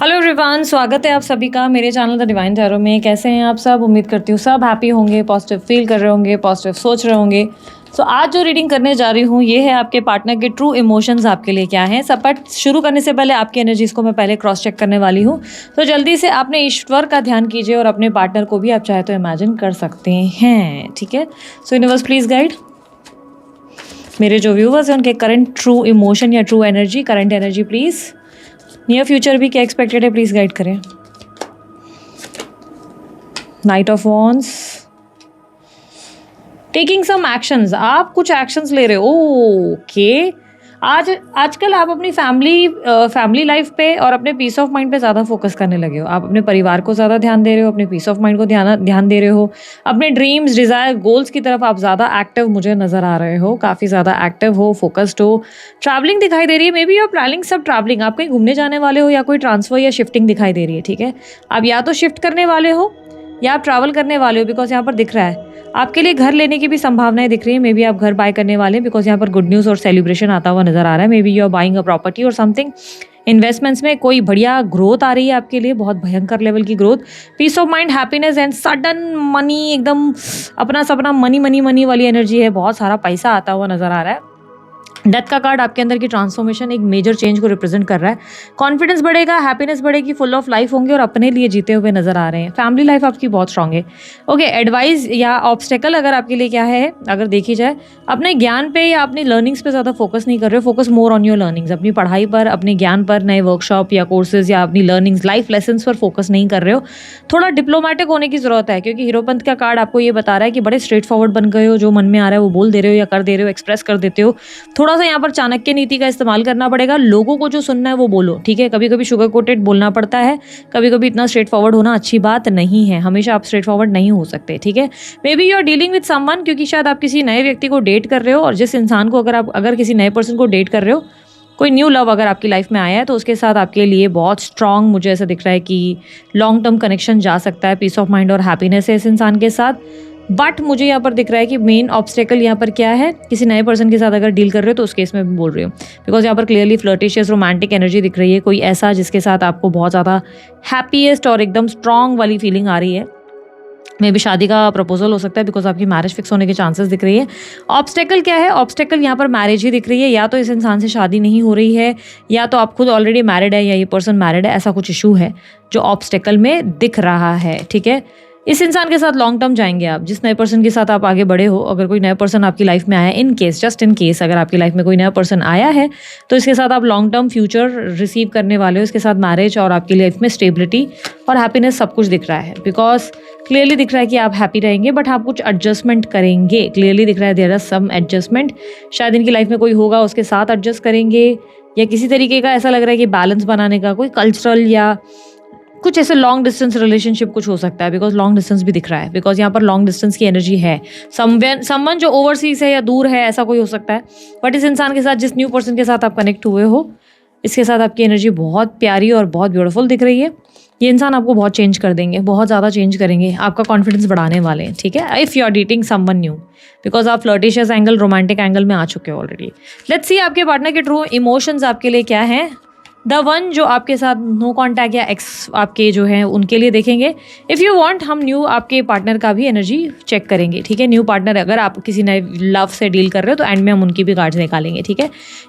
Hello everyone, स्वागत है आप सभी का मेरे चैनल द डिवाइन टैरो में। कैसे हैं आप सब? उम्मीद करती हूँ सब हैप्पी होंगे, पॉजिटिव फील कर रहे होंगे, पॉजिटिव सोच रहे होंगे। सो आज जो रीडिंग करने जा रही हूँ ये है आपके पार्टनर के ट्रू इमोशंस आपके लिए क्या हैं। सब बट शुरू करने से पहले आपकी एनर्जीज़ को मैं पहले क्रॉस चेक करने वाली हूँ। तो जल्दी से आपने ईश्वर का ध्यान कीजिए और अपने पार्टनर को भी आप चाहे तो इमेजिन कर सकते हैं, ठीक है। सो यूनिवर्स प्लीज़ गाइड मेरे जो व्यूवर्स हैं उनके करंट ट्रू इमोशन या true energy, current energy please. Near future भी क्या एक्सपेक्टेड है प्लीज़ गाइड करें। Knight of wands, taking some actions, आप कुछ एक्शंस ले रहे हो। ओके, आजकल आप अपनी फैमिली लाइफ पे और अपने पीस ऑफ माइंड पे ज़्यादा फोकस करने लगे हो। आप अपने परिवार को ज़्यादा ध्यान दे रहे हो, अपने पीस ऑफ माइंड को ध्यान दे रहे हो, अपने ड्रीम्स, डिज़ायर, गोल्स की तरफ आप ज़्यादा एक्टिव मुझे नज़र आ रहे हो। काफ़ी ज़्यादा एक्टिव हो, फोकस्ड हो। ट्रैवलिंग दिखाई दे रही है, maybe you are planning सब ट्रैवलिंग। आप कहीं घूमने जाने वाले हो या कोई ट्रांसफर या शिफ्टिंग दिखाई दे रही है, ठीक है। आप या तो शिफ्ट करने वाले हो या आप ट्रैवल करने वाले हो, बिकॉज यहाँ पर दिख रहा है आपके लिए घर लेने की भी संभावनाएं दिख रही है। मे बी आप घर बाय करने वाले हैं, बिकॉज यहाँ पर गुड न्यूज़ और सेलिब्रेशन आता हुआ नजर आ रहा है। Maybe you are buying a property or something. Investments में कोई बढ़िया ग्रोथ आ रही है आपके लिए, बहुत भयंकर लेवल की growth. Peace of mind, happiness and sudden money, एकदम अपना सपना मनी मनी मनी वाली एनर्जी है। बहुत सारा पैसा आता हुआ नजर आ रहा है। डेथ का कार्ड आपके अंदर की ट्रांसफॉर्मेशन, एक मेजर चेंज को रिप्रेजेंट कर रहा है। कॉन्फिडेंस बढ़ेगा, हैप्पीनेस बढ़ेगी, फुल ऑफ लाइफ होंगे और अपने लिए जीते हुए नजर आ रहे हैं। फैमिली लाइफ आपकी बहुत स्ट्रांग है। ओके, एडवाइस या ऑब्स्टेकल अगर आपके लिए क्या है, अगर देखी जाए, अपने ज्ञान पे या अपनी लर्निंग्स पे ज़्यादा फोकस नहीं कर रहे हो। Focus more on your learnings, अपनी पढ़ाई पर, अपने ज्ञान पर, नए वर्कशॉप या कोर्सेज या अपनी लर्निंग्स, लाइफ लेसन्स पर फोकस नहीं कर रहे हो। थोड़ा डिप्लोमेटिक होने की जरूरत है, क्योंकि हीरोपंथ का कार्ड आपको ये बता रहा है कि बड़े स्ट्रेट फॉरवर्ड बन गए हो। जो मन में आ रहा है वो बोल दे रहे हो या कर दे रहे हो, एक्सप्रेस कर देते हो। थोड़ा सा यहाँ पर चाणक्य नीति का इस्तेमाल करना पड़ेगा। लोगों को जो सुनना है वो बोलो, ठीक है। कभी कभी शुगर कोटेड बोलना पड़ता है, कभी कभी इतना स्ट्रेट फॉरवर्ड होना अच्छी बात नहीं है। हमेशा आप स्ट्रेट फॉरवर्ड नहीं हो सकते, ठीक है। Maybe you are dealing with someone, क्योंकि शायद आप किसी नए व्यक्ति को डेट कर रहे हो, और जिस इंसान को अगर किसी नए पर्सन को डेट कर रहे हो, कोई न्यू लव अगर आपकी लाइफ में आया है तो उसके साथ आपके लिए बहुत स्ट्रांग, मुझे ऐसा दिख रहा है कि लॉन्ग टर्म कनेक्शन जा सकता है। पीस ऑफ माइंड और हैप्पीनेस है इस इंसान के साथ। बट मुझे यहाँ पर दिख रहा है कि मेन ऑब्स्टेकल यहाँ पर क्या है, किसी नए पर्सन के साथ अगर डील कर रहे हो तो उस केस में भी बोल रही हूँ, बिकॉज यहाँ पर क्लियरली फ्लर्टिशियस रोमांटिक एनर्जी दिख रही है। कोई ऐसा जिसके साथ आपको बहुत ज़्यादा हैप्पीएस्ट और एकदम स्ट्रांग वाली फीलिंग आ रही है। मे भी शादी का प्रपोजल हो सकता है, बिकॉज आपकी मैरिज फिक्स होने के चांसेस दिख रही है। ऑब्स्टेकल क्या है? ऑब्स्टेकल यहाँ पर मैरिज ही दिख रही है। या तो इस इंसान से शादी नहीं हो रही है, या तो आप खुद ऑलरेडी मैरिड है, या ये पर्सन मैरिड है। ऐसा कुछ इशू है जो ऑब्स्टेकल में दिख रहा है, ठीक है। इस इंसान के साथ लॉन्ग टर्म जाएंगे आप, जिस नए पर्सन के साथ आप आगे बढ़े हो। अगर कोई नया पर्सन आपकी लाइफ में आया है, in case, just in case अगर आपकी लाइफ में कोई नया पर्सन आया है, तो इसके साथ आप लॉन्ग टर्म फ्यूचर रिसीव करने वाले हो। इसके साथ मैरिज और आपकी लाइफ में स्टेबिलिटी और हैप्पीनेस सब कुछ दिख रहा है। बिकॉज क्लियरली दिख रहा है कि आप हैप्पी रहेंगे, बट आप कुछ एडजस्टमेंट करेंगे। क्लियरली दिख रहा है देयर आर सम एडजस्टमेंट। शायद इनकी लाइफ में कोई होगा, उसके साथ एडजस्ट करेंगे, या किसी तरीके का ऐसा लग रहा है कि बैलेंस बनाने का कोई कल्चरल या कुछ ऐसे लॉन्ग डिस्टेंस रिलेशनशिप कुछ हो सकता है। बिकॉज लॉन्ग डिस्टेंस भी दिख रहा है, बिकॉज यहाँ पर लॉन्ग डिस्टेंस की एनर्जी है। समवन जो ओवरसीज है या दूर है, ऐसा कोई हो सकता है। बट इस इंसान के साथ, जिस न्यू पर्सन के साथ आप कनेक्ट हुए हो, इसके साथ आपकी एनर्जी बहुत प्यारी और बहुत ब्यूटीफुल दिख रही है। ये इंसान आपको बहुत चेंज कर देंगे, बहुत ज़्यादा चेंज करेंगे, आपका कॉन्फिडेंस बढ़ाने वाले हैं, ठीक है। If you are dating someone new, because आप फ्लर्टिशियस एंगल, रोमांटिक एंगल में आ चुके हो ऑलरेडी। लेट्स सी आपके पार्टनर के ट्रू इमोशंस आपके लिए क्या हैं। द वन जो आपके साथ नो कॉन्टैक्ट या एक्स आपके जो हैं उनके लिए देखेंगे। इफ़ यू वांट, हम न्यू आपके पार्टनर का भी एनर्जी चेक करेंगे, ठीक है। न्यू पार्टनर अगर आप किसी नए लव से डील कर रहे हो तो एंड में हम उनकी भी कार्ड्स निकालेंगे, ठीक है।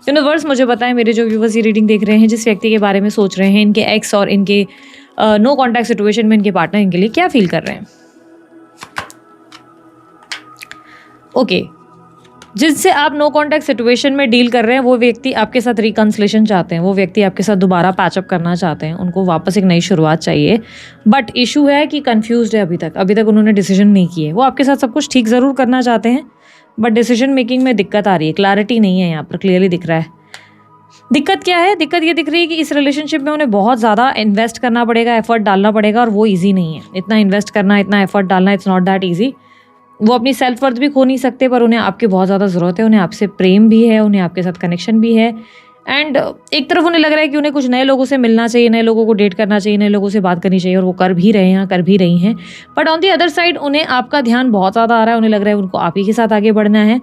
यूनिवर्स मुझे बताएं, मेरे जो व्यूवर्स ये रीडिंग देख रहे हैं, जिस व्यक्ति के बारे में सोच रहे हैं, इनके एक्स और इनके नो कॉन्टैक्ट सिचुएशन में इनके पार्टनर इनके लिए क्या फील कर रहे हैं। ओके, जिससे आप नो कॉन्टैक्ट सिचुएशन में डील कर रहे हैं, वो व्यक्ति आपके साथ रिकन्सिलेशन चाहते हैं। वो व्यक्ति आपके साथ दोबारा पैचअप करना चाहते हैं, उनको वापस एक नई शुरुआत चाहिए। बट इशू है कि कंफ्यूज्ड है अभी तक उन्होंने डिसीजन नहीं किए। वो आपके साथ सब कुछ ठीक ज़रूर करना चाहते हैं, बट डिसीजन मेकिंग में दिक्कत आ रही है, क्लैरिटी नहीं है। यहाँ पर क्लियरली दिख रहा है दिक्कत क्या है। दिक्कत ये दिख रही है कि इस रिलेशनशिप में उन्हें बहुत ज़्यादा इन्वेस्ट करना पड़ेगा, एफर्ट डालना पड़ेगा, और वो ईजी नहीं है। इतना इन्वेस्ट करना, इतना एफर्ट डालना, इट्स नॉट दैट ईजी। वो अपनी सेल्फ वर्थ भी खो नहीं सकते, पर उन्हें आपकी बहुत ज़्यादा ज़रूरत है। उन्हें आपसे प्रेम भी है, उन्हें आपके साथ कनेक्शन भी है। एंड एक तरफ उन्हें लग रहा है कि उन्हें कुछ नए लोगों से मिलना चाहिए, नए लोगों को डेट करना चाहिए, नए लोगों से बात करनी चाहिए, और वो कर भी रहे हैं, कर भी रही हैं। But on the other side उन्हें आपका ध्यान बहुत ज़्यादा आ रहा है। उन्हें लग रहा है उनको आप ही के साथ आगे बढ़ना है।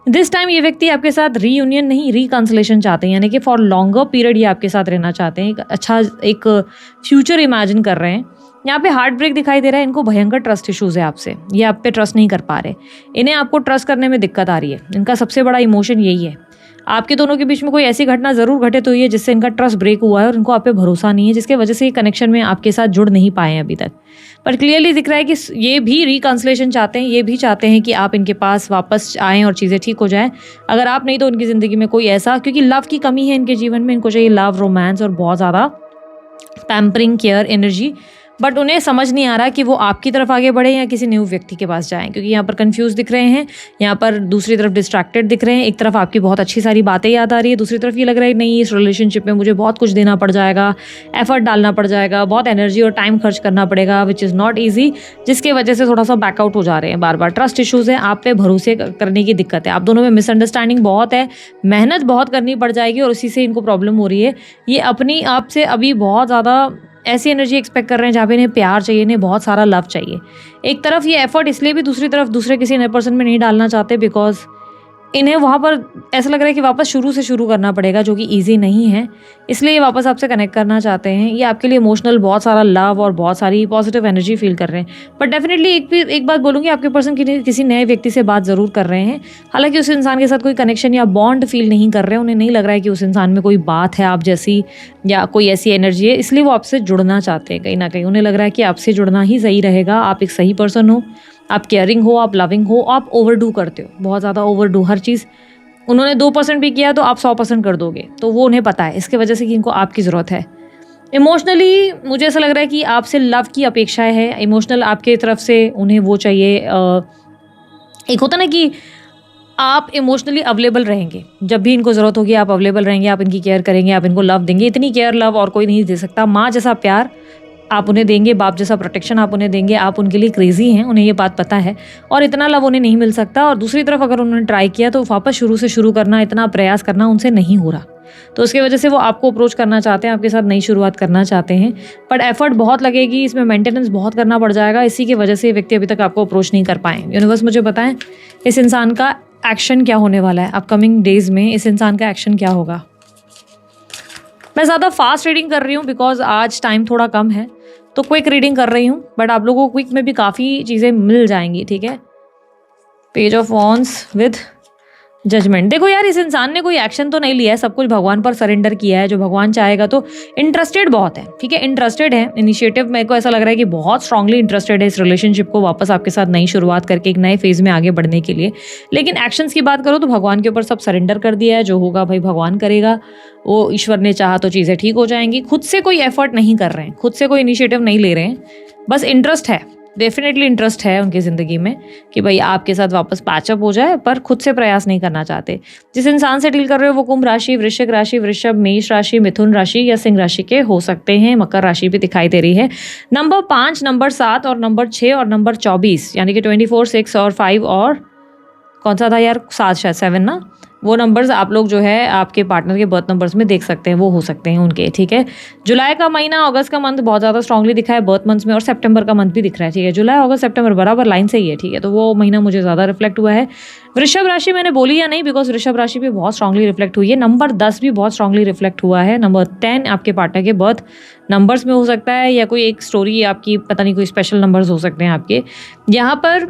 दिस टाइम ये व्यक्ति आपके साथ रीयूनियन नहीं, रिकंसलेशन चाहते हैं, यानी कि फॉर लॉन्गर पीरियड ये आपके साथ रहना चाहते हैं, एक अच्छा एक फ्यूचर इमेजिन कर रहे हैं। यहाँ पे हार्ट ब्रेक दिखाई दे रहा है, इनको भयंकर ट्रस्ट इश्यूज है आपसे, ये आप पे ट्रस्ट नहीं कर पा रहे, इन्हें आपको ट्रस्ट करने में दिक्कत आ रही है, इनका सबसे बड़ा इमोशन यही है। आपके दोनों के बीच में कोई ऐसी घटना ज़रूर घटित हुई है जिससे इनका ट्रस्ट ब्रेक हुआ है और इनको आप पे भरोसा नहीं है, जिसके वजह से ये कनेक्शन में आपके साथ जुड़ नहीं पाए हैं अभी तक। पर क्लियरली दिख रहा है कि ये भी रिकंसलेशन चाहते हैं, ये भी चाहते हैं कि आप इनके पास वापस आएँ और चीज़ें ठीक हो जाएँ। अगर आप नहीं तो उनकी ज़िंदगी में कोई ऐसा, क्योंकि लव की कमी है इनके जीवन में, इनको चाहिए लव, रोमांस और बहुत ज़्यादा पैम्परिंग, केयर, एनर्जी। बट उन्हें समझ नहीं आ रहा कि वो आपकी तरफ आगे बढ़े या किसी न्यू व्यक्ति के पास जाएं, क्योंकि यहाँ पर कंफ्यूज दिख रहे हैं, यहाँ पर दूसरी तरफ डिस्ट्रैक्टेड दिख रहे हैं। एक तरफ आपकी बहुत अच्छी सारी बातें याद आ रही है, दूसरी तरफ ये लग रहा है नहीं, इस रिलेशनशिप में मुझे बहुत कुछ देना पड़ जाएगा, एफर्ट डालना पड़ जाएगा, बहुत एनर्जी और टाइम खर्च करना पड़ेगा, विच इज़ नॉट ईजी, जिसकी वजह से थोड़ा सा बैकआउट हो जा रहे हैं बार बार। ट्रस्ट इशूज़ है, आप पे भरोसे करने की दिक्कत है, आप दोनों में मिसअंडरस्टैंडिंग बहुत है, मेहनत बहुत करनी पड़ जाएगी और उसी से इनको प्रॉब्लम हो रही है। ये अपनी आप से अभी बहुत ज़्यादा ऐसी एनर्जी एक्सपेक्ट कर रहे हैं जहाँ पे इन्हें प्यार चाहिए, इन्हें बहुत सारा लव चाहिए। एक तरफ ये एफर्ट इसलिए भी दूसरी तरफ दूसरे किसी नए पर्सन में नहीं डालना चाहते बिकॉज इन्हें वहाँ पर ऐसा लग रहा है कि वापस शुरू से शुरू करना पड़ेगा, जो कि ईजी नहीं है, इसलिए ये वापस आपसे कनेक्ट करना चाहते हैं। ये आपके लिए इमोशनल बहुत सारा लव और बहुत सारी पॉजिटिव एनर्जी फील कर रहे हैं। बट डेफिनेटली एक बात बोलूँगी, आपके पर्सन किसी नए व्यक्ति से बात ज़रूर कर रहे हैं, हालांकि उस इंसान के साथ कोई कनेक्शन या बॉन्ड फील नहीं कर रहे हैं, उन्हें नहीं लग रहा है कि उस इंसान में कोई बात है आप जैसी या कोई ऐसी एनर्जी है, इसलिए वो आपसे जुड़ना चाहते हैं। कहीं ना कहीं उन्हें लग रहा है कि आपसे जुड़ना ही सही रहेगा, आप एक सही पर्सन हो, आप केयरिंग हो, आप लविंग हो, आप ओवरडू करते हो, बहुत ज़्यादा ओवरडू हर चीज़। उन्होंने 2% भी किया तो आप 100% कर दोगे, तो वो उन्हें पता है, इसके वजह से कि इनको आपकी ज़रूरत है। इमोशनली मुझे ऐसा लग रहा है कि आपसे लव की अपेक्षाएं है, इमोशनल आपके तरफ से उन्हें वो चाहिए। एक होता ना कि आप इमोशनली अवेलेबल रहेंगे, जब भी इनको ज़रूरत होगी आप अवेलेबल रहेंगे, आप इनकी केयर करेंगे, आप इनको लव देंगे। इतनी केयर लव और कोई नहीं दे सकता। माँ जैसा प्यार आप उन्हें देंगे, बाप जैसा प्रोटेक्शन आप उन्हें देंगे, आप उनके लिए क्रेजी हैं, उन्हें ये बात पता है, और इतना लव उन्हें नहीं मिल सकता। और दूसरी तरफ अगर उन्होंने ट्राई किया तो वापस शुरू से शुरू करना, इतना प्रयास करना उनसे नहीं हो रहा, तो उसकी वजह से वो आपको अप्रोच करना चाहते हैं, आपके साथ नई शुरुआत करना चाहते हैं। बट एफर्ट बहुत लगेगी, इसमें मेंटेनेंस बहुत करना पड़ जाएगा, इसी की वजह से व्यक्ति अभी तक आपको अप्रोच नहीं कर पाए। यूनिवर्स मुझे बताएं इस इंसान का एक्शन क्या होने वाला है अपकमिंग डेज में, इस इंसान का एक्शन क्या होगा। मैं ज़्यादा फास्ट रीडिंग कर रही हूँ बिकॉज आज टाइम थोड़ा कम है, तो क्विक रीडिंग कर रही हूँ, बट आप लोगों को क्विक में भी काफ़ी चीज़ें मिल जाएंगी, ठीक है। Page of wands with judgement. देखो यार, इस इंसान ने कोई एक्शन तो नहीं लिया है, सब कुछ भगवान पर सरेंडर किया है, जो भगवान चाहेगा। तो इंटरेस्टेड बहुत है, ठीक है, इंटरेस्टेड है। इनिशिएटिव मेरे को ऐसा लग रहा है कि बहुत स्ट्रांगली इंटरेस्टेड है इस रिलेशनशिप को वापस आपके साथ नई शुरुआत करके एक नए फेज में आगे बढ़ने के लिए। लेकिन एक्शंस की बात करो तो भगवान के ऊपर सब सरेंडर कर दिया है, जो होगा भाई भगवान करेगा, वो ईश्वर ने चाहा तो चीज़ें ठीक हो जाएंगी। खुद से कोई एफर्ट नहीं कर रहे हैं, खुद से कोई इनिशिएटिव नहीं ले रहे हैं, बस इंटरेस्ट है, डेफिनेटली इंटरेस्ट है उनकी ज़िंदगी में कि भाई आपके साथ वापस पैचअप हो जाए, पर खुद से प्रयास नहीं करना चाहते। जिस इंसान से डील कर रहे हो वो कुंभ राशि, वृश्चिक राशि, वृषभ, मेष राशि, मिथुन राशि या सिंह राशि के हो सकते हैं। मकर राशि भी दिखाई दे रही है। नंबर 5, नंबर 7 और नंबर 6 और नंबर 24, यानी कि 24, 6 और 5 और कौन सा था यार, 7 शायद 7 ना, वो नंबर्स आप लोग जो है आपके पार्टनर के बर्थ नंबर्स में देख सकते हैं, वो हो सकते हैं उनके, ठीक है। जुलाई का महीना, अगस्त का मंथ बहुत ज़्यादा स्ट्रांगली दिखा है बर्थ मंथ्स में, और सितंबर का मंथ भी दिख रहा है, ठीक है। जुलाई, अगस्त, सितंबर बराबर लाइन से ही है, ठीक है, तो वो महीना मुझे ज़्यादा रिफ्लेक्ट हुआ है। वृषभ राशि मैंने बोली या नहीं, बिकॉज वृषभ राशि भी बहुत स्ट्रांगली रिफ्लेक्ट हुई है। नंबर 10 भी बहुत स्ट्रांगली रिफ्लेक्ट हुआ है। नंबर 10 आपके पार्टनर के बर्थ नंबर्स में हो सकता है, या कोई एक स्टोरी आपकी, पता नहीं, कोई स्पेशल नंबर्स हो सकते हैं आपके। यहाँ पर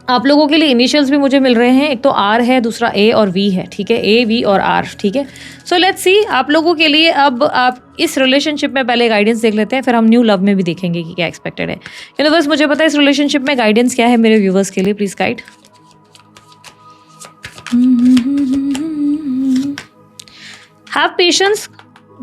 आप लोगों के लिए इनिशियल्स भी मुझे मिल रहे हैं, एक तो आर है, दूसरा ए और वी है, ठीक है, ए, वी और आर, ठीक है। सो लेट्स सी आप लोगों के लिए अब आप इस रिलेशनशिप में पहले गाइडेंस देख लेते हैं, फिर हम न्यू लव में भी देखेंगे कि क्या एक्सपेक्टेड है। यूनिवर्स मुझे पता है इस रिलेशनशिप में गाइडेंस क्या है मेरे व्यूवर्स के लिए, please guide. Have patience,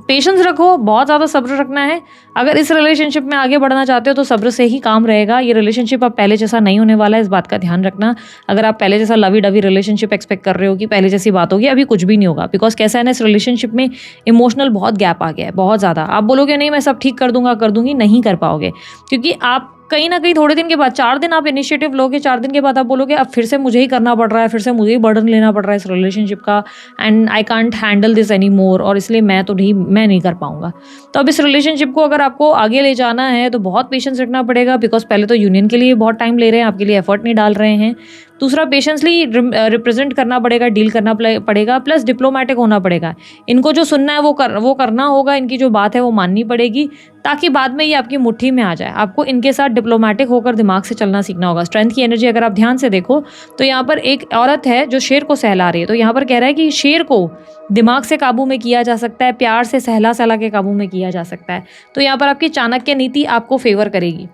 patience रखो, बहुत ज़्यादा सब्र रखना है। अगर इस रिलेशनशिप में आगे बढ़ना चाहते हो तो सब्र से ही काम रहेगा। ये रिलेशनशिप अब पहले जैसा नहीं होने वाला है, इस बात का ध्यान रखना। अगर आप पहले जैसा लवी डवी रिलेशनशिप एक्सपेक्ट कर रहे हो कि पहले जैसी बात होगी, अभी कुछ भी नहीं होगा। बिकॉज कैसा है ना, इस रिलेशनशिप में इमोशनल बहुत गैप आ गया है, बहुत ज़्यादा। आप बोलोगे नहीं मैं सब ठीक कर दूंगा, कर दूंगी, नहीं कर पाओगे, क्योंकि आप कहीं ना कहीं थोड़े दिन के बाद, 4 दिन आप इनिशिएटिव लोगे, 4 दिन के बाद आप बोलोगे अब फिर से मुझे ही करना पड़ रहा है, फिर से मुझे ही बर्डन लेना पड़ रहा है इस रिलेशनशिप का, and I can't handle this any more, और इसलिए मैं नहीं कर पाऊंगा। तो अब इस रिलेशनशिप को अगर आपको आगे ले जाना है तो बहुत पेशेंस रखना पड़ेगा, बिकॉज पहले तो यूनियन के लिए बहुत टाइम ले रहे हैं, आपके लिए एफर्ट नहीं डाल रहे हैं। दूसरा, पेशेंसली रिप्रेजेंट करना पड़ेगा, डील करना पड़ेगा, प्लस डिप्लोमेटिक होना पड़ेगा। इनको जो सुनना है वो करना होगा, इनकी जो बात है वो माननी पड़ेगी, ताकि बाद में ये आपकी मुट्ठी में आ जाए। आपको इनके साथ डिप्लोमेटिक होकर दिमाग से चलना सीखना होगा। स्ट्रेंथ की एनर्जी अगर आप ध्यान से देखो तो यहाँ पर एक औरत है जो शेर को सहला रही है, तो यहाँ पर कह रहा है कि शेर को दिमाग से काबू में किया जा सकता है, प्यार से सहला सहला के काबू में किया जा सकता है। तो यहाँ पर आपकी चाणक्य नीति आपको फेवर करेगी।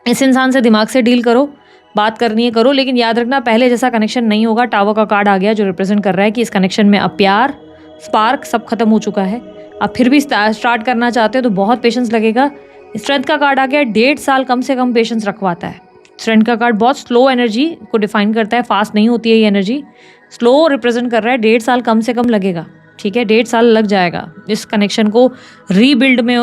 इस इंसान से दिमाग से डील करो, बात करनी है करो, लेकिन याद रखना पहले जैसा कनेक्शन नहीं होगा। टावर का कार्ड आ गया जो रिप्रेजेंट कर रहा है कि इस कनेक्शन में अब प्यार, स्पार्क सब खत्म हो चुका है। अब फिर भी स्टार्ट करना चाहते हो तो बहुत पेशेंस लगेगा। स्ट्रेंथ का कार्ड आ गया, 1.5 साल कम से कम पेशेंस रखवाता है। स्ट्रेंथ का कार्ड बहुत स्लो एनर्जी को डिफाइन करता है, फास्ट नहीं होती है ये एनर्जी, स्लो रिप्रेजेंट कर रहा है। 1.5 साल कम से कम लगेगा, ठीक है, 1.5 साल लग जाएगा इस कनेक्शन को रीबिल्ड में,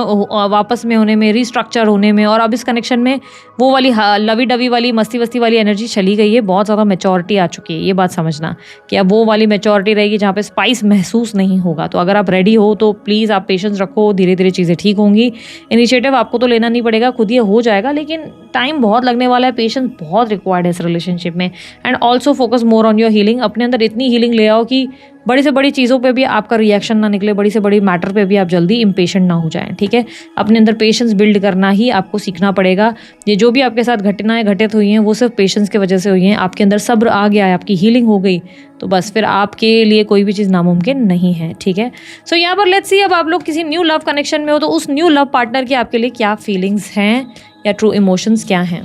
वापस में होने में, रीस्ट्रक्चर होने में। और अब इस कनेक्शन में वो वाली लवी डवी वाली मस्ती वस्ती वाली एनर्जी चली गई है, बहुत ज़्यादा मैच्योरिटी आ चुकी है। ये बात समझना कि अब वो वाली मैच्योरिटी रहेगी जहाँ पे स्पाइस महसूस नहीं होगा। तो अगर आप रेडी हो तो प्लीज़ आप पेशेंस रखो, धीरे धीरे चीज़ें ठीक होंगी। इनिशिएटिव आपको तो लेना नहीं पड़ेगा, खुद ये हो जाएगा, लेकिन टाइम बहुत लगने वाला है, पेशेंस बहुत रिक्वायर्ड है इस रिलेशनशिप में। And also focus more on your healing. अपने अंदर इतनी हीलिंग ले आओ कि बड़ी से बड़ी चीज़ों पे भी आपका रिएक्शन ना निकले, बड़ी से बड़ी मैटर पे भी आप जल्दी इम्पेशेंट ना हो जाएं, ठीक है। अपने अंदर पेशेंस बिल्ड करना ही आपको सीखना पड़ेगा। ये जो भी आपके साथ घटनाएं घटित हुई हैं वो सिर्फ पेशेंस की वजह से हुई हैं। आपके अंदर सब्र आ गया है, आपकी हीलिंग हो गई, तो बस फिर आपके लिए कोई भी चीज़ नामुमकिन नहीं है, ठीक है। सो यहाँ पर लेट्स सी, अब आप लोग किसी न्यू लव कनेक्शन में हो तो उस न्यू लव पार्टनर की आपके लिए क्या फीलिंग्स हैं या ट्रू इमोशंस क्या हैं।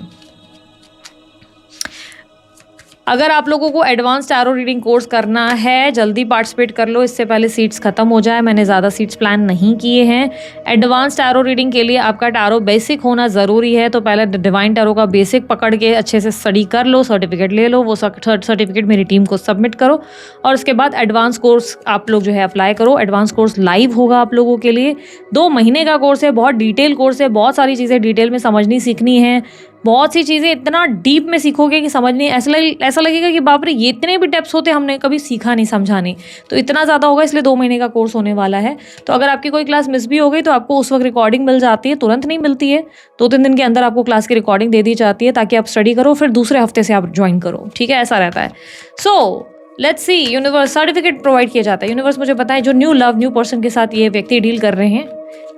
अगर आप लोगों को एडवांस टैरो रीडिंग कोर्स करना है, जल्दी पार्टिसिपेट कर लो, इससे पहले सीट्स खत्म हो जाए। मैंने ज़्यादा सीट्स प्लान नहीं किए हैं। एडवांस टैरो रीडिंग के लिए आपका टैरो बेसिक होना ज़रूरी है, तो पहले डिवाइन टैरो का बेसिक पकड़ के अच्छे से स्टडी कर लो, सर्टिफिकेट ले लो, वो सर्टिफिकेट मेरी टीम को सबमिट करो, और उसके बाद एडवांस कोर्स आप लोग जो है अप्लाई करो। एडवांस कोर्स लाइव होगा आप लोगों के लिए, 2 महीने का कोर्स है, बहुत डिटेल कोर्स है, बहुत सारी चीज़ें डिटेल में समझनी सीखनी है, बहुत सी चीज़ें इतना डीप में सीखोगे कि समझ नहीं, ऐसा लगेगा कि बाप रे ये इतने भी डेप्थ्स होते हमने कभी सीखा नहीं, समझा नहीं। तो इतना ज़्यादा होगा, इसलिए 2 महीने का कोर्स होने वाला है। तो अगर आपकी कोई क्लास मिस भी हो गई तो आपको उस वक्त रिकॉर्डिंग मिल जाती है, तुरंत नहीं मिलती है, 2-3 दिन के अंदर आपको क्लास की रिकॉर्डिंग दे दी जाती है, ताकि आप स्टडी करो, फिर दूसरे हफ्ते से आप ज्वाइन करो, ठीक है, ऐसा रहता है। So let's see, universe certificate provide किया जाता है। यूनिवर्स मुझे बताएं जो न्यू लव, न्यू पर्सन के साथ ये व्यक्ति डील कर रहे हैं,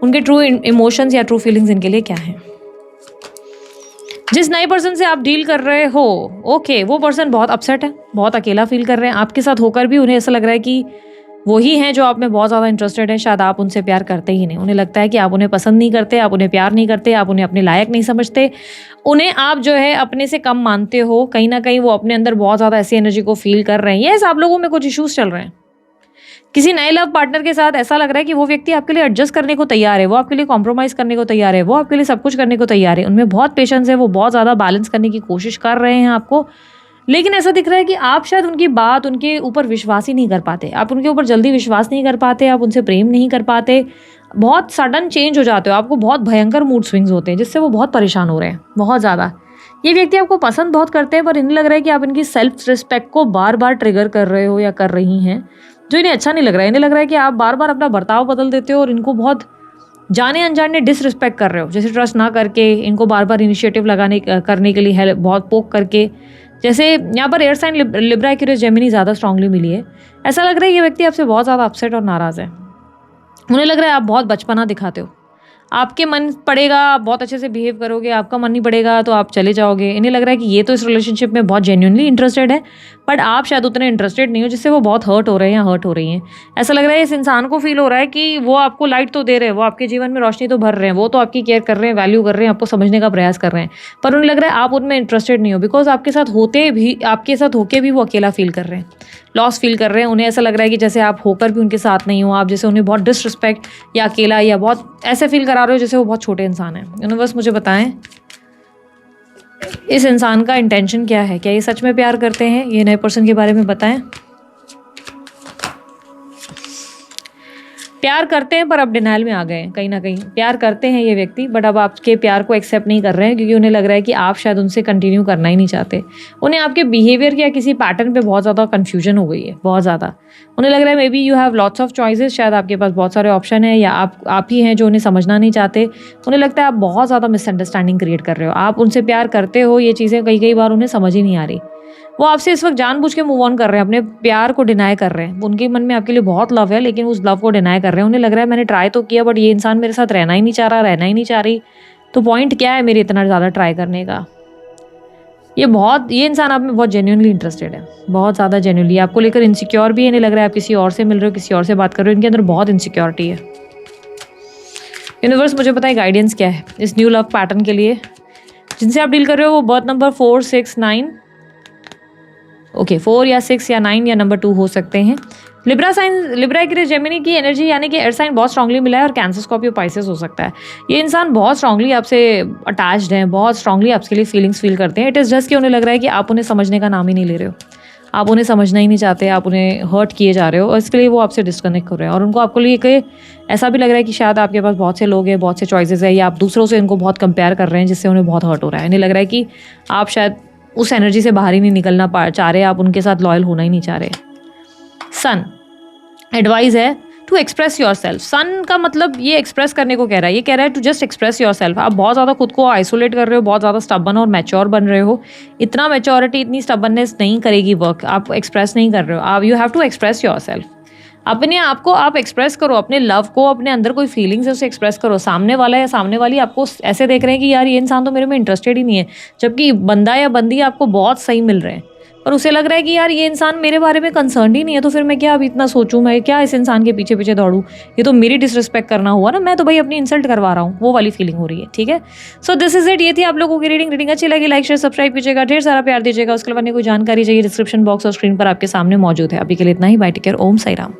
उनके ट्रू इमोशंस या ट्रू फीलिंग्स इनके लिए क्या हैं। जिस नए पर्सन से आप डील कर रहे हो, ओके, वो पर्सन बहुत अपसेट है, बहुत अकेला फील कर रहे हैं। आपके साथ होकर भी उन्हें ऐसा लग रहा है कि वही हैं जो आप में बहुत ज़्यादा इंटरेस्टेड है, शायद आप उनसे प्यार करते ही नहीं। उन्हें लगता है कि आप उन्हें पसंद नहीं करते, आप उन्हें प्यार नहीं करते, आप उन्हें अपने लायक नहीं समझते, उन्हें आप जो है अपने से कम मानते हो। कहीं ना कहीं वो अपने अंदर बहुत ज़्यादा ऐसी एनर्जी को फील कर रहे हैं। यस, आप लोगों में कुछ इश्यूज चल रहे हैं। किसी नए लव पार्टनर के साथ ऐसा लग रहा है कि वो व्यक्ति आपके लिए एडजस्ट करने को तैयार है, वो आपके लिए कॉम्प्रोमाइज़ करने को तैयार है, वो आपके लिए सब कुछ करने को तैयार है, उनमें बहुत पेशेंस है, वो बहुत ज़्यादा बैलेंस करने की कोशिश कर रहे हैं आपको। लेकिन ऐसा दिख रहा है कि आप शायद उनकी बात, उनके ऊपर विश्वास ही नहीं कर पाते, आप उनके ऊपर जल्दी विश्वास नहीं कर पाते, आप उनसे प्रेम नहीं कर पाते, बहुत सडन चेंज हो जाते हो, आपको बहुत भयंकर मूड स्विंग्स होते हैं, जिससे वो बहुत परेशान हो रहे हैं, बहुत ज़्यादा। ये व्यक्ति आपको पसंद बहुत करते हैं, पर इन्हें लग रहा है कि आप इनकी सेल्फ रिस्पेक्ट को बार बार ट्रिगर कर रहे हो या कर रही हैं, जो इन्हें अच्छा नहीं लग रहा है। इन्हें लग रहा है कि आप बार बार अपना बर्ताव बदल देते हो और इनको बहुत जाने अनजाने डिसरिस्पेक्ट कर रहे हो, जैसे ट्रस्ट ना करके, इनको बार बार इनिशिएटिव करने के लिए हेल्प बहुत पोक करके। जैसे यहाँ पर air sign Libra, Aquarius, Gemini ज़्यादा स्ट्रांगली मिली है। ऐसा लग रहा है ये व्यक्ति आपसे बहुत ज़्यादा अपसेट और नाराज़ है। उन्हें लग रहा है आप बहुत बचपना दिखाते हो, आपके मन पड़ेगा आप बहुत अच्छे से बिहेव करोगे, आपका मन नहीं पड़ेगा तो आप चले जाओगे। इन्हें लग रहा है कि ये तो इस रिलेशनशिप में बहुत जेन्युइनली इंटरेस्टेड है, बट आप शायद उतने इंटरेस्टेड नहीं हो, जिससे वो बहुत हर्ट हो रहे हैं या हर्ट हो रही हैं। ऐसा लग रहा है इस इंसान को फील हो रहा है कि वो आपको लाइट तो दे रहे हैं, वो आपके जीवन में रोशनी तो भर रहे हैं, वो तो आपकी केयर कर रहे हैं, वैल्यू कर रहे हैं, आपको समझने का प्रयास कर रहे हैं, पर उन्हें लग रहा है आप उनमें इंटरेस्टेड नहीं हो, बिकॉज आपके साथ होके भी वो अकेला फील कर रहे हैं, लॉस फील कर रहे हैं। उन्हें ऐसा लग रहा है कि जैसे आप होकर भी उनके साथ नहीं हो, आप जैसे उन्हें बहुत डिसरिस्पेक्ट या अकेला या बहुत ऐसे फील करा रहे हो जैसे वो बहुत छोटे इंसान हैं। यूनिवर्स मुझे बताएं इस इंसान का इंटेंशन क्या है, क्या ये सच में प्यार करते हैं, ये नए पर्सन के बारे में बताएं। प्यार करते हैं पर अब डिनाइल में आ गए हैं, कहीं ना कहीं प्यार करते हैं ये व्यक्ति, बट अब आपके प्यार को एक्सेप्ट नहीं कर रहे हैं क्योंकि उन्हें लग रहा है कि आप शायद उनसे कंटिन्यू करना ही नहीं चाहते। उन्हें आपके बिहेवियर या किसी पैटर्न पे बहुत ज़्यादा कन्फ्यूजन हो गई है, बहुत ज़्यादा। उन्हें लग रहा है maybe you have lots of choices, शायद आपके पास बहुत सारे ऑप्शन है, या आप ही हैं जो उन्हें समझना नहीं चाहते। उन्हें लगता है आप बहुत ज़्यादा मिसअंडरस्टैंडिंग क्रिएट कर रहे हो, आप उनसे प्यार करते हो, ये चीज़ें कई बार उन्हें समझ ही नहीं आ रही। वो आपसे इस वक्त जानबूझ के मूव ऑन कर रहे हैं, अपने प्यार को डिनाई कर रहे हैं। उनके मन में आपके लिए बहुत लव है लेकिन उस लव को डिनाई कर रहे हैं। उन्हें लग रहा है मैंने ट्राई तो किया बट ये इंसान मेरे साथ रहना ही नहीं चाह रहा, रहना ही नहीं चाह रही, तो पॉइंट क्या है मेरे इतना ज़्यादा ट्राई करने का। ये इंसान आप में बहुत जेन्युइनली इंटरेस्टेड है, बहुत ज़्यादा जेन्युइनली आपको लेकर इनसिक्योर भी है। इन्हें लग रहा है आप किसी और से मिल रहे हो, किसी और से बात कर रहे हो, इनके अंदर बहुत इनसिक्योरिटी है। यूनिवर्स मुझे बताए गाइडेंस क्या है इस न्यू लव पैटर्न के लिए। जिनसे आप डील कर रहे हो वो बर्थ नंबर 4, 6, 9, ओके 4 या 6 या 9 या नंबर 2 हो सकते हैं। Libra sign, Libra Aquarius Gemini की एनर्जी यानी कि एयर साइन बहुत स्ट्रांगली मिला है, और कैंसर, स्कॉर्पियो, पाइसेस हो सकता है। ये इंसान बहुत स्ट्रांगली आपसे अटैच्ड हैं, बहुत स्ट्रांगली आपके लिए फीलिंग्स फील करते हैं। इट इज़ जस्ट कि उन्हें लग रहा है कि आप उन्हें समझने का नाम ही नहीं ले रहे हो, आप उन्हें समझना ही नहीं चाहते, आप उन्हें हर्ट किए जा रहे हो और इसके लिए वो आपसे डिस्कनेक्ट कर रहे हैं। और उनको आपको लिए कि ऐसा भी लग रहा है कि शायद आपके पास बहुत से लोग हैं, बहुत से चॉइसेस है, या आप दूसरों से इनको बहुत कंपेयर कर रहे हैं जिससे उन्हें बहुत हर्ट हो रहा है। इन्हें लग रहा है कि आप शायद उस एनर्जी से बाहर ही नहीं निकलना चाह रहे, आप उनके साथ लॉयल होना ही नहीं चाह रहे। सन एडवाइस है टू एक्सप्रेस योर सेल्फ। सन का मतलब ये एक्सप्रेस करने को कह रहा है, ये कह रहा है to just express yourself. आप बहुत ज़्यादा खुद को आइसोलेट कर रहे हो, बहुत ज़्यादा स्टबन और मैच्योर बन रहे हो। इतना मैच्योरिटी, इतनी स्टबननेस नहीं करेगी वर्क, आप एक्सप्रेस नहीं कर रहे हो। आप you have to express yourself. अपने आप को आप एक्सप्रेस करो, अपने लव को, अपने अंदर कोई फीलिंग्स है उसे एक्सप्रेस करो। सामने वाला या सामने वाली आपको ऐसे देख रहे हैं कि यार ये इंसान तो मेरे में इंटरेस्टेड ही नहीं है, जबकि बंदा या बंदी आपको बहुत सही मिल रहे हैं, पर उसे लग रहा है कि यार ये इंसान मेरे बारे में कंसर्न ही नहीं है, तो फिर मैं क्या अभी इतना सोचूं, मैं क्या इस इंसान के पीछे पीछे दौड़ूं, ये तो मेरी डिसरिस्पेक्ट करना हुआ ना, मैं तो भाई अपनी इंसल्ट करवा रहा हूँ, वो वाली फीलिंग हो रही है। ठीक है, सो दिस इज इट। ये थी आप लोगों की रीडिंग अच्छी लगी लाइक शेयर सब्सक्राइब कीजिएगा, ढेर सारा प्यार दीजिएगा। उसके बाद कोई जानकारी चाहिए डिस्क्रिप्शन बॉक्स और स्क्रीन पर आपके सामने मौजूद है। अभी के लिए इतना ही, बाय, टेक केयर, ओम साई राम।